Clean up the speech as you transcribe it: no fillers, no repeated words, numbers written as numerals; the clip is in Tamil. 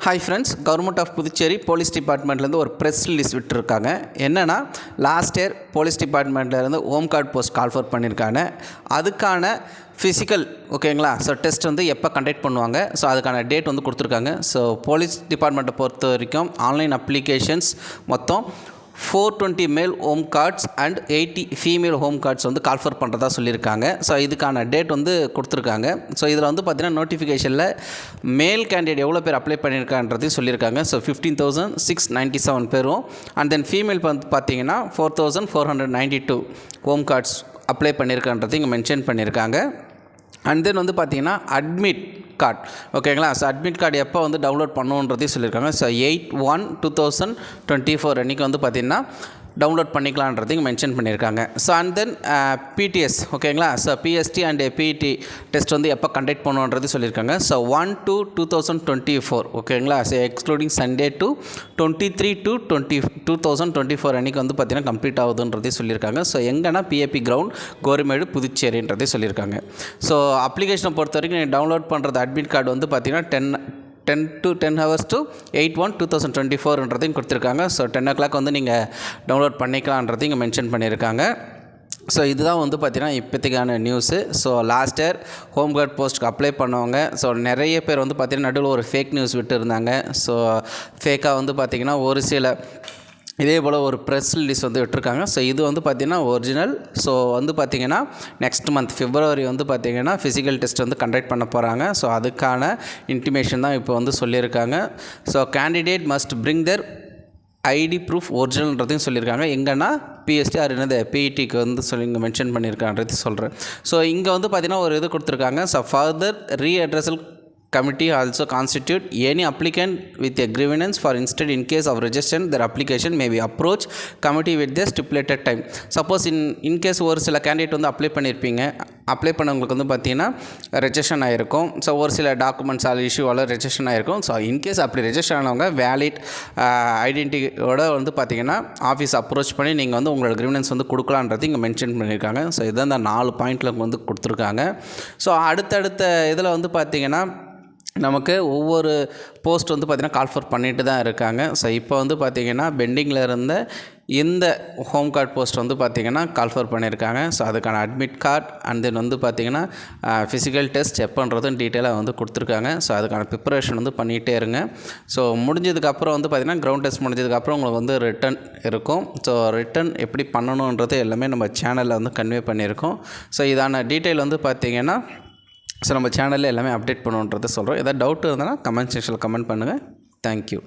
Hi friends, government of Puducherry police டிபார்ட்மெண்ட்லேருந்து ஒரு ப்ரெஸ் ரிலீஸ் விட்டுருக்காங்க. என்னென்னா, லாஸ்ட் இயர் போலீஸ் டிபார்ட்மெண்ட்லேருந்து ஹோம் கார்டு போஸ்ட் கால்ஃபர் பண்ணியிருக்காங்க. அதுக்கான ஃபிசிக்கல் ஓகேங்களா. ஸோ டெஸ்ட் வந்து எப்போ கண்டக்ட் பண்ணுவாங்க, ஸோ அதுக்கான டேட் வந்து கொடுத்துருக்காங்க. ஸோ போலீஸ் டிபார்ட்மெண்ட்டை பொறுத்த வரைக்கும் ஆன்லைன் அப்ளிகேஷன்ஸ் மொத்தம் 420 மேல் home cards and 80 female home cards வந்து கால்ஃபர் பண்ணுறதா சொல்லியிருக்காங்க. ஸோ இதுக்கான டேட் வந்து கொடுத்துருக்காங்க. ஸோ இதில் வந்து பார்த்திங்கன்னா நோட்டிஃபிகேஷனில் மேல் கேண்டிடேட் எவ்வளோ பேர் அப்ளை பண்ணியிருக்கான்றதையும் சொல்லியிருக்காங்க. ஸோ 15,697 பேரும் அண்ட் தென் ஃபீமேல் வந்து பார்த்திங்கன்னா 4,492 ஹோம் கார்ட்ஸ் அப்ளை பண்ணியிருக்கான்றதை இங்கே மென்ஷன் பண்ணியிருக்காங்க. அண்ட் தென் வந்து பார்த்திங்கன்னா அட்மிட் கார்டு ஓகேங்களா. ஸோ அட்மிட் கார்டு எப்போ வந்து டவுன்லோட் பண்ணுன்றதையும் சொல்லியிருக்காங்க. ஸோ 8/1/2024 அன்றைக்கி வந்து பார்த்திங்கன்னா டவுன்லோட் பண்ணிக்கலான்றது இங்கே மென்ஷன் பண்ணியிருக்காங்க. ஸோ அண்ட் தென் பிடிஎஸ் ஓகேங்களா. So PST and PET test வந்து எப்போ கண்டக்ட் பண்ணுன்றது சொல்லியிருக்காங்க. ஸோ 1/2/2024 ஓகேங்களா. ஸோ எக்ஸ்க்ளூடிங் சண்டே டு 23/20/2024 அன்றைக்கி வந்து பார்த்திங்கன்னா கம்ப்ளீட் ஆகுதுன்றதே சொல்லியிருக்காங்க. ஸோ எங்கன்னா பிஏபி கிரவுண்ட் கோரிமேடு புதுச்சேரின்றதே சொல்லியிருக்காங்க. ஸோ அப்ளிகேஷனை பொறுத்த வரைக்கும் நீங்கள் டவுன்லோட் பண்ணுறது அட்மிட் கார்டு வந்து பார்த்திங்கன்னா 10 hours to 8/1/2024ன்றதையும் கொடுத்துருக்காங்க. ஸோ 10 o'clock வந்து நீங்கள் டவுன்லோட் பண்ணிக்கலான்றதையும் இங்கே மென்ஷன் பண்ணியிருக்காங்க. ஸோ இதுதான் வந்து பார்த்திங்கன்னா இப்போதைக்கான news. So last year home guard போஸ்ட்டுக்கு அப்ளை பண்ணவங்க ஸோ நிறைய பேர் வந்து பார்த்திங்கன்னா நடுவில் ஒரு ஃபேக் நியூஸ் விட்டு இருந்தாங்க. ஸோ ஃபேக்காக வந்து பார்த்திங்கன்னா ஒரு சில இதே போல் ஒரு ப்ரெஸ் ரிலீஸ் வந்து விட்டுருக்காங்க. ஸோ இது வந்து பார்த்திங்கன்னா ஒரிஜினல். ஸோ வந்து பார்த்திங்கன்னா நெக்ஸ்ட் மந்த் February வந்து பார்த்திங்கன்னா ஃபிசிக்கல் டெஸ்ட் வந்து கண்டக்ட் பண்ண போகிறாங்க. ஸோ அதுக்கான இன்டிமேஷன் தான் இப்போ வந்து சொல்லியிருக்காங்க. So candidate must bring their ID proof ஒரிஜினல்ன்றதையும் சொல்லியிருக்காங்க. எங்கன்னா பிஎஸ்டி ஆர் என்னது பிஇடிக்கு வந்து சொல்லி இங்கே மென்ஷன் பண்ணியிருக்கான்றது சொல்கிறேன். ஸோ இங்கே வந்து பார்த்திங்கன்னா ஒரு இது கொடுத்துருக்காங்க. So further redressal committee also constitute any applicant with a grievance for instead in case of rejection their application may be approach committee with the stipulated time. Suppose in case ஒரு சில கேண்டிடேட் வந்து அப்ளை பண்ணியிருப்பீங்க, அப்ளை பண்ணவங்களுக்கு வந்து பார்த்திங்கன்னா ரெஜெக்ஷன் ஆகிருக்கும். ஸோ ஒரு சில டாக்குமெண்ட்ஸ் இஷ்யூவால் ரெஜெக்ஷன் ஆகிருக்கும். ஸோ இன்கேஸ் அப்படி ரெஜெக்ஷன் ஆனவங்க வேலிட் ஐடென்டிட்டியோட வந்து பார்த்திங்கன்னா ஆஃபீஸ் அப்ரோச் பண்ணி நீங்கள் வந்து உங்களோட கிரிவனன்ஸ் வந்து கொடுக்கலான்றது இங்கே மென்ஷன் பண்ணியிருக்காங்க. ஸோ இதான் இந்த 4 பாயிண்டில் வந்து கொடுத்துருக்காங்க. ஸோ அடுத்தடுத்த இதில் வந்து பார்த்திங்கன்னா நமக்கு ஒவ்வொரு போஸ்ட் வந்து பார்த்திங்கன்னா கால்ஃபர் பண்ணிட்டு தான் இருக்காங்க. ஸோ இப்போ வந்து பார்த்திங்கன்னா பெண்டிங்கில் இருந்த இந்த ஹோம் கார்டு போஸ்ட் வந்து பார்த்திங்கன்னா கால்ஃபர் பண்ணியிருக்காங்க. ஸோ அதுக்கான அட்மிட் கார்டு அண்ட் தென் வந்து பார்த்திங்கன்னா ஃபிசிக்கல் டெஸ்ட் எப்போன்றதும் டீட்டெயிலாக வந்து கொடுத்துருக்காங்க. ஸோ அதுக்கான ப்ரிப்பரேஷன் வந்து பண்ணிகிட்டே இருங்க. ஸோ முடிஞ்சதுக்கப்புறம் வந்து பார்த்திங்கன்னா கிரவுண்ட் டெஸ்ட் முடிஞ்சதுக்கப்புறம் உங்களுக்கு வந்து ரிட்டன் இருக்கும். ஸோ ரிட்டன் எப்படி பண்ணணுன்றது எல்லாமே நம்ம சேனலில் வந்து கன்வே பண்ணியிருக்கோம். ஸோ இதான டீட்டெயில் வந்து பார்த்திங்கன்னா ஸோ நம்ம சேனலில் எல்லாமே அப்டேட் பண்ணுன்றதை சொல்கிறோம். ஏதாவது டவுட் இருந்தால் கமெண்ட் செக்ஷனில் கமெண்ட் பண்ணுங்கள். தேங்க்யூ.